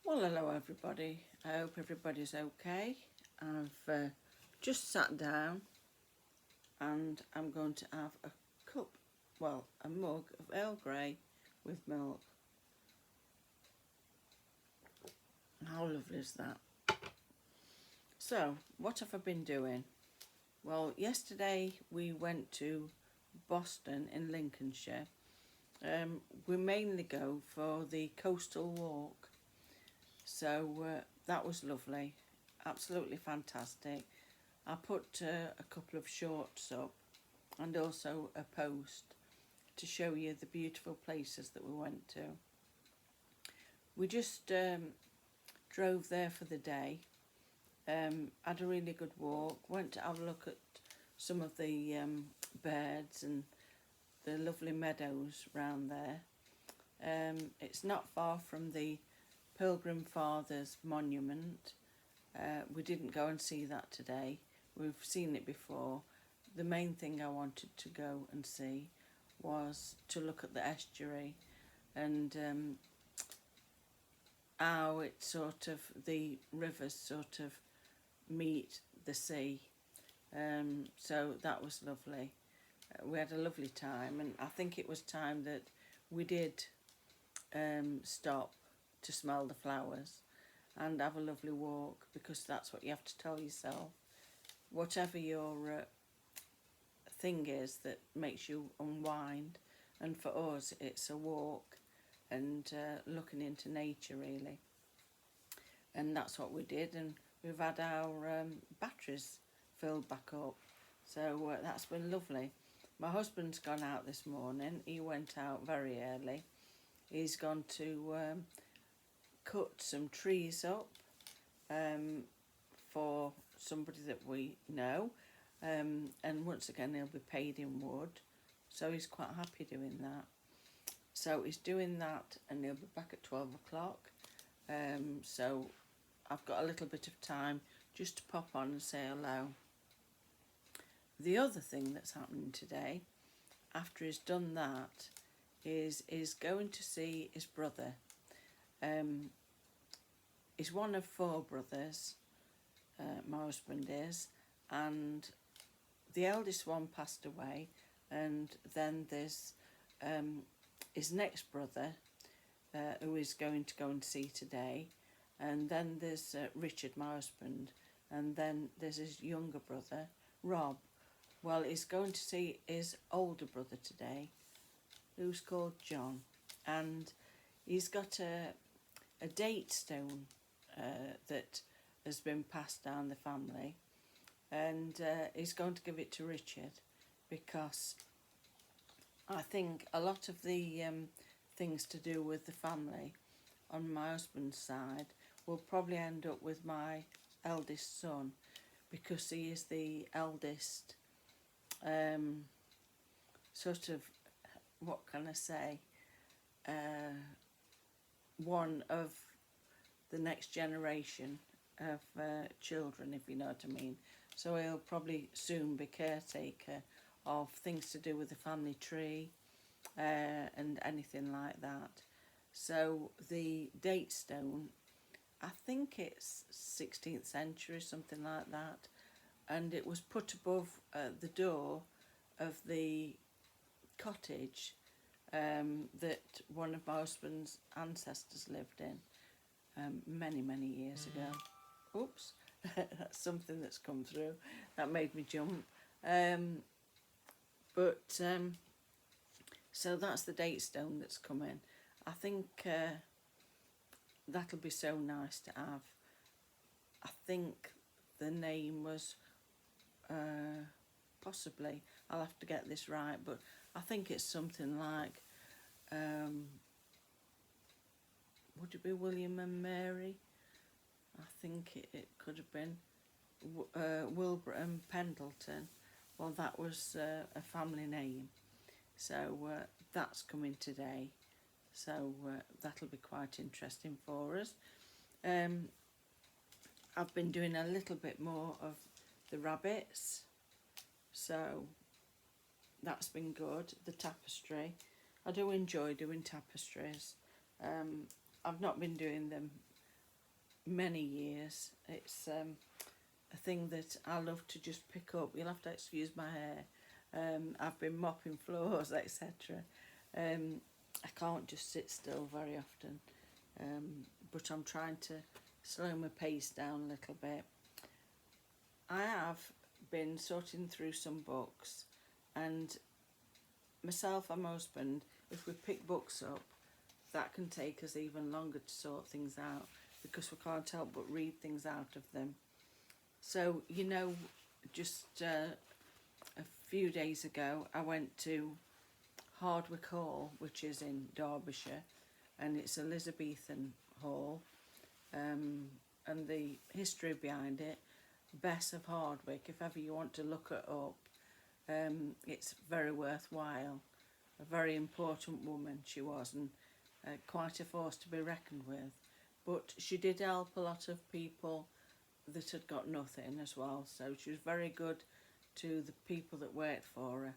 Well, hello everybody. I hope everybody's okay. I've just sat down and I'm going to have a cup, well, a mug of Earl Grey with milk. How lovely is that? So, what have I been doing? Well, yesterday we went to Boston in Lincolnshire. We mainly go for the coastal walk. So that was lovely, absolutely fantastic. I put a couple of shorts up and also a post to show you the beautiful places that we went to. We just drove there for the day, had a really good walk, went to have a look at some of the birds and the lovely meadows round there. It's not far from the Pilgrim Fathers monument. We didn't go and see that today. We've seen it before. The main thing I wanted to go and see was to look at the estuary and how it sort of, the rivers sort of meet the sea. So that was lovely. We had a lovely time, and I think it was time that we did stop to smell the flowers and have a lovely walk, because that's what you have to tell yourself. Whatever your thing is that makes you unwind, and for us it's a walk and looking into nature really, and that's what we did, and we've had our batteries filled back up, so that's been lovely. My husband's gone out this morning. He went out very early. He's gone to cut some trees up for somebody that we know, and once again he'll be paid in wood, so he's quite happy doing that. So he's doing that and he'll be back at 12 o'clock. So I've got a little bit of time just to pop on and say hello. The other thing that's happening today, after he's done that, is going to see his brother. He's one of 4 brothers, my husband is, and the eldest one passed away, and then there's his next brother, who is going to go and see today, and then there's Richard, my husband, and then there's his younger brother, Rob. Well, he's going to see his older brother today, who's called John, and he's got a date stone that has been passed down the family, and he's going to give it to Richard, because I think a lot of the things to do with the family on my husband's side will probably end up with my eldest son, because he is the eldest, sort of, what can I say, one of the next generation of children, if you know what I mean. So he'll probably soon be caretaker of things to do with the family tree and anything like that. So the date stone, I think it's 16th century, something like that, and it was put above the door of the cottage that one of my husband's ancestors lived in many years ago. Oops, that's something that's come through that made me jump. So that's the date stone that's come in. I think that'll be so nice to have. I think the name was possibly, I'll have to get this right, but I think it's something like, would it be William and Mary? I think it could have been Wilbur and Pendleton. Well, that was a family name. So that's coming today. So that'll be quite interesting for us. I've been doing a little bit more of the rabbits. So that's been good. The tapestry. I do enjoy doing tapestries. I've not been doing them many years. It's a thing that I love to just pick up. You'll have to excuse my hair. I've been mopping floors, etc. I can't just sit still very often, but I'm trying to slow my pace down a little bit. I have been sorting through some books, and myself and my husband, if we pick books up, that can take us even longer to sort things out because we can't help but read things out of them. So, you know, just a few days ago I went to Hardwick Hall, which is in Derbyshire, and it's Elizabethan hall, and the history behind it, Bess of Hardwick, if ever you want to look it up, it's very worthwhile. A very important woman she was, and quite a force to be reckoned with, but she did help a lot of people that had got nothing as well, so she was very good to the people that worked for her.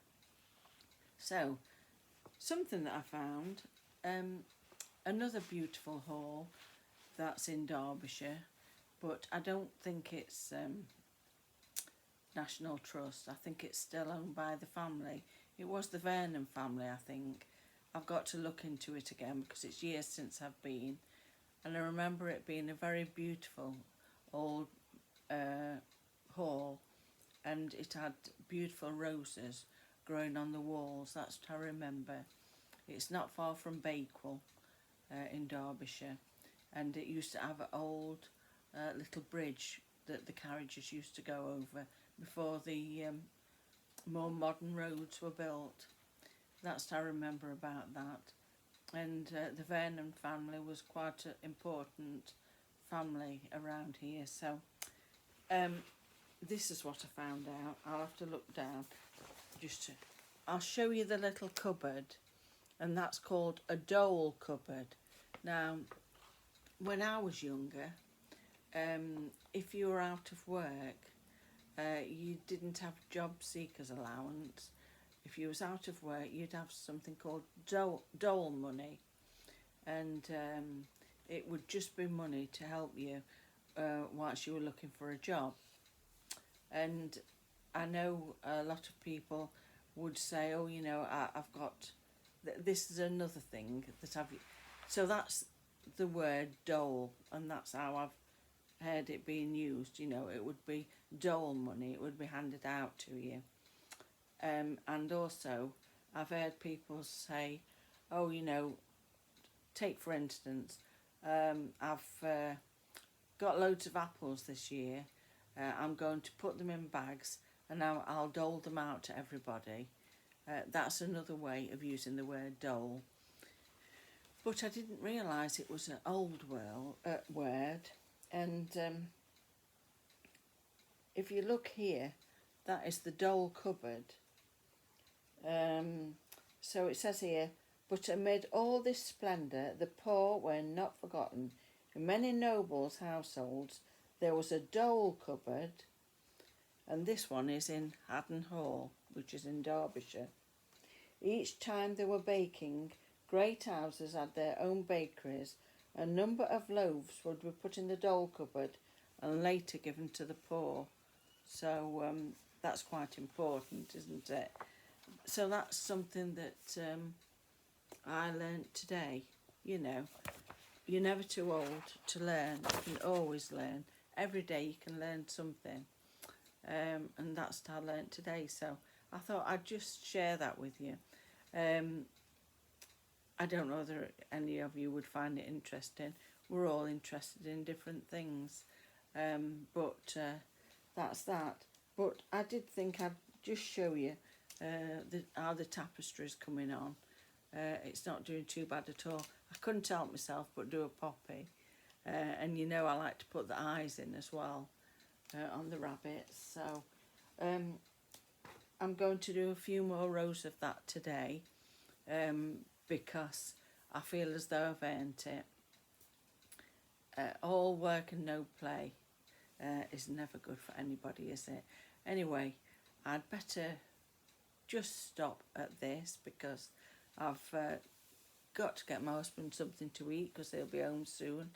So, something that I found, another beautiful hall that's in Derbyshire, but I don't think it's National Trust. I think it's still owned by the family. It was the Vernon family, I think. I've got to look into it again because it's years since I've been, and I remember it being a very beautiful old hall, and it had beautiful roses growing on the walls. That's what I remember. It's not far from Bakewell in Derbyshire, and it used to have an old little bridge that the carriages used to go over before the more modern roads were built. That's what I remember about that. And the Vernon family was quite an important family around here. So this is what I found out. I'll have to look down just to... I'll show you the little cupboard, and that's called a dole cupboard. Now, when I was younger, if you were out of work, you didn't have job seekers allowance. If you was out of work, you'd have something called dole money, and it would just be money to help you whilst you were looking for a job. And I know a lot of people would say, oh, you know, I've got... This is another thing that I've... So that's the word dole, and that's how I've heard it being used. You know, it would be dole money. It would be handed out to you. And also, I've heard people say, oh, you know, take for instance, I've got loads of apples this year. I'm going to put them in bags, and now I'll dole them out to everybody. That's another way of using the word dole. But I didn't realise it was an old word. And if you look here, that is the dole cupboard. So it says here, but amid all this splendour, the poor were not forgotten. In many nobles' households, there was a dole cupboard, and this one is in Haddon Hall, which is in Derbyshire. Each time they were baking, great houses had their own bakeries. A number of loaves would be put in the dole cupboard and later given to the poor. So that's quite important, isn't it? So that's something that I learnt today. You know, you're never too old to learn. You can always learn. Every day you can learn something. And that's what I learnt today. So I thought I'd just share that with you. I don't know whether any of you would find it interesting. We're all interested in different things. But that's that. But I did think I'd just show you how the tapestry's coming on. It's not doing too bad at all. I couldn't help myself but do a poppy. And you know I like to put the eyes in as well on the rabbits. So I'm going to do a few more rows of that today because I feel as though I've earned it. All work and no play is never good for anybody, is it? Anyway, I'd better just stop at this because I've got to get my husband something to eat because he'll be home soon.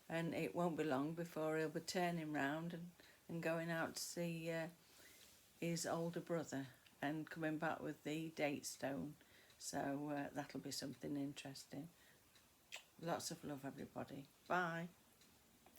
and it won't be long before he'll be turning round and going out to see his older brother and coming back with the date stone. So that'll be something interesting. Lots of love, everybody. Bye.